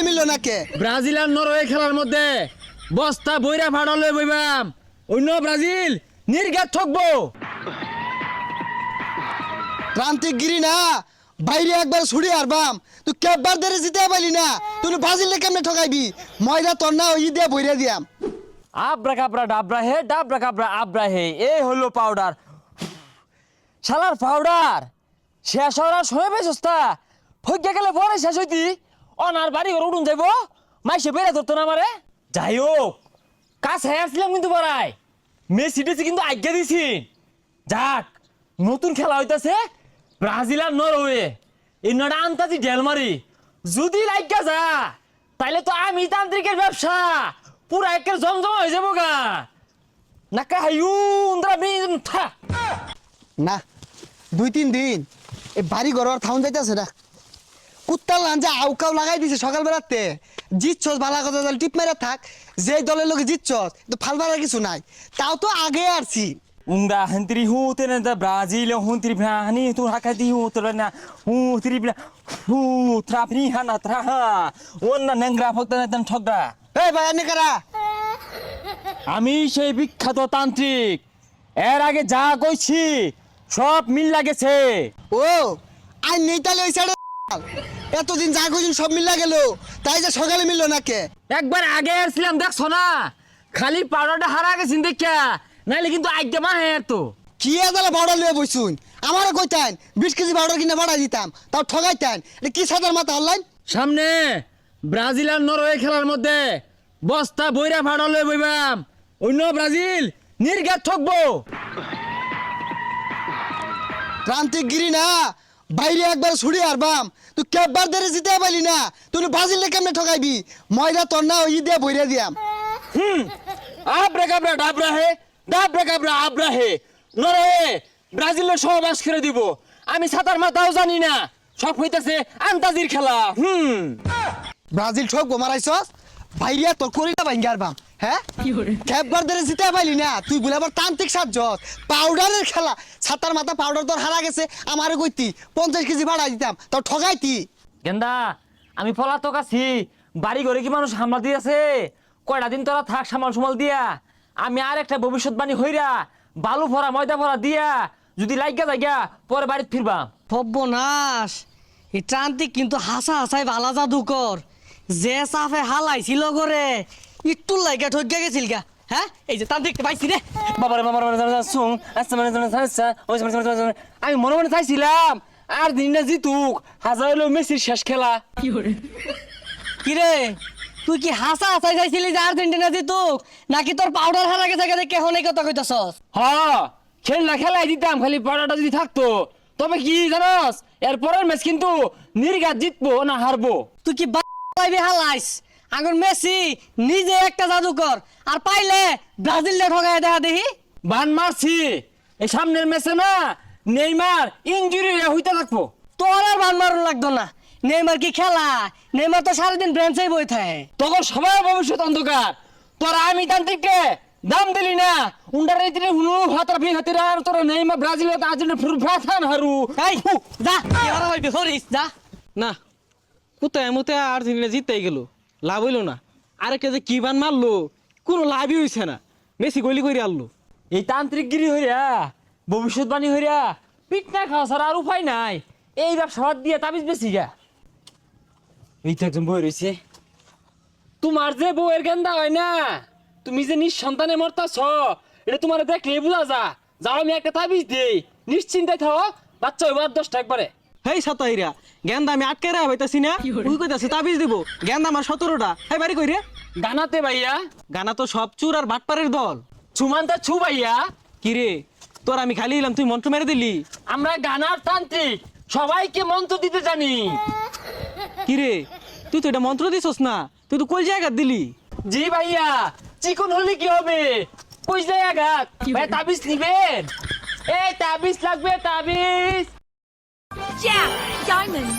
মিললো না কে? ব্রাজিল আর নরওয়ে খেলার মধ্যে বস্তা বইরা ফাড়ালে বইবাম, অন্য ব্রাজিল নির্ঘাত ঠকবো। প্রান্তিক গিরি না, বাইরে একবার ছুড়ে আরবাম। তুই কেববার ধরে জিতে পারলি না, তুই ব্রাজিলে কেমনে ঠকাইবি? ময়দা তোর না ওই দিয়ে বইরা দিয়াম। আব্রা কাবরা ডাবরা হে, ডাবরা কাবরা আব্রা হে, এই হলো পাউডার। শালার পাউডার শেষ হওয়ার সময় পাইছস তা? হইয়া গেলে পরে শেষ হইতি অনার বাড়ি ঘর উঠুন যাইব, মাইসে বেড়ে ধরতো না আমারে। যাই হোক, কাছে আসছিলাম কিন্তু পড়ায় মেসি টেসি কিন্তু আজ্ঞা দিছি। যাক, নতুন খেলা হইতাছে ব্রাজিল আর নরওয়ে, এই নটা আন্তাজি ঢেলমারি যদি লাইগা যা তাইলে তো আমি তান্ত্রিকের ব্যবসা পুরা একের জমজমা হয়ে যাবো গা। নাকা হাইউন্দ্রা বিন থা। না, 2-3 দিন এই বাড়ি ঘর আর থাউন যাইতেছে না। কুত্তার লাঞ্জা আউকাও লাগাই দিছে সকাল বেলাতে। জিতছস ভালো কথা, দল টিপ মেরে থাক, যেই দলের লোকে জিতছস তো ফাল মারার কিছু নাই। তাও তো আগে আসছি। Unda hentri hu tena da Brazil huntri brani tu hakati hu tena hu tri bra hu trapni hana traha onna nengra phokta tan thokda। এই ভাই আনে কারা? আমি সেই বিখ্যাত তান্ত্রিক, এর আগে যা কইছি সব মিল লাগেছে। ও আই নেই তাহলে ওই সাইডে এতদিন যা কইছেন সব মিলা গেল, তাই যে সকালে মিললো না কে? একবার আগে আসছিলাম দেখছো না, খালি পাউডারটা হারা গেছিন দেখা, নাইলে কিন্তু আজ্ঞা মা হ্যাঁ তো। কি এদালে ভাড়া লিয়ে বইছুন? আমারও কইতেন 20 কেজি ভাড়া কিনে ভাড়া দিতাম, তাও ঠগাইতেন। এটা কি সাদার মাথা অনলাইন? সামনে ব্রাজিল আর নরওয়ে খেলার মধ্যে বস্তা বইরা ফাড়ালে বইবাম, অন্য ব্রাজিল নির্ঘাত ঠকবো। প্রান্তিক গিরি না, বাইরে একবার ছুড়ে আরবাম। তুই কেববার ধরে জিতে পারলি না, তুই ব্রাজিলে কেমনে ঠকাইবি? ময়দা তোর না ওই দিয়ে বইরা দিয়াম। আব্রা কাবরা ডাবরা হে, ডাবরা কাবরা আব্রা হে, নরওয়ে ব্রাজিলের সহবাস করে দিব। আমি সাঁতার মাথাও জানি না, সব হইতাছে আন্তাজির খেলা। ব্রাজিল ঠকবো মারাইছস, বাইরে তোর করিটা ভাঙ্গি আরবাম। হ্যাঁ, কেববার ধরে জিতে পারলি না, তুই বলে আবার তান্ত্রিক সাজস। পাউডারের খেলা, ছাতার মাথা পাউডার তোর হারা গেছে। আমারও কইতি 50 কেজি ভাড়া দিতাম, তাও ঠগাইতি। গেন্দা আমি পলাতক আছি, বাড়ি ঘরে কি মানুষ হামলা দিয়েছে? কয়টা দিন তোরা থাক সামাল সুমাল দিয়া, আমি আর একটা ভবিষ্যৎবাণী হইরা বালু ভরা ময়দা ভরা দিয়া যদি লাইগা যাইগা পরে বাড়িতে ফিরবা। সর্বনাশ, এই ট্রান্তিক কিন্তু হাসা হাসাই ভালা জাদুকর। যে সাফে হালাইছিল করে একটু লাইগা ঠকিয়া গেছিল গা। হ্যাঁ, এই যে তান্ত্রিক পাইছি রে। বাবারে বাবার সুং আচ্ছা মানে আমি মনে মনে চাইছিলাম আর দিনটা জিতুক, হাজার হইলো মেসির শেষ খেলা। কি রে, তুই কি হাসা হাসাই চাইছিলি যে আর্জেন্টিনা জিতুক, নাকি তোর পাউডার হারা গেছে গেছে কেহন এই কথা কইতাছস? হ্যাঁ, খেলনা খেলাই দিতাম, খালি পাড়াটা যদি থাকতো। তবে কি জানোস, এরপরের ম্যাচ কিন্তু নির্ঘাত জিতবো না হারবো। তুই কি পাইবি হালাইস? আগুন মেসি নিজে একটা জাদুকর, আর পাইলে ব্রাজিলে ঠগায় দেখা দেখি। বান মারছি, এই সামনের ম্যাচে না নেইমার ইনজুরি হইতে থাকবো। তোর আর বান মারুন লাগতো না। নেইমার কি খেলা? নেইমার তো সারাদিন ব্রেঞ্চেই বই থাকে। তখন সবাই ভবিষ্যৎ অন্ধকার। তোরা আমি তান্ত্রিককে দাম দিলি না, উন্ডার রেতিরে হুনু হাতার ফি হাতিরা আর তোরা নেইমার ব্রাজিলে আর্জেন্টিনা ফুল ফাথান হারু। এই যা, এবার হইবি হরিস যা। না, কোথায় মতে আর্জেন্টিনা জিতেই গেল, লাভ হইল না। আরেকটা যে কি বান মারলো, কোনো লাভই হইছে না। মেসি গলি করে আনলো। এই তান্ত্রিকগিরি হইরা ভবিষ্যৎবাণী হইরা পিঠ না খাওয়া ছাড়া আর উপায় নাই। এই ব্যবসা বাদ দিয়ে তাবিজ বেশি গা। এই তো একজন বই রয়েছে, তোমার যে বউয়ের গেন্দা হয় না, তুমি যে নিঃসন্তানে মরতাছ, এটা তোমার দেখলে বোঝা যা। যাও আমি একটা তাবিজ দিই, নিশ্চিন্তায় থাও, বাচ্চা হইব 10টা একবারে। হেই সাতাইরা, গেন্দা আমি আটকে রা হইতাছি না, তুই কইতাছি তাবিজ দিব। গেন্দা আমার 17টা, হেই বাড়ি কই রে? গানাতে ভাইয়া, গানা তো সব চুর আর বাটপারের দল। ছুমানতা ছু ভাইয়া। কি রে, তোর আমি খালি এলাম, তুই মন্ত্র মেরে দিলি। আমরা গানার তান্ত্রিক, সবাইকে মন্ত্র দিতে জানি। কি রে, তুই তো এটা মন্ত্র দিছস না, তুই তো কই জায়গা দিলি। জি ভাইয়া, চিকন হলে কি হবে? কই জায়গা ভাই তাবিজ নিবেন? এই তাবিজ লাগবে, তাবিজ। Jack, diamond,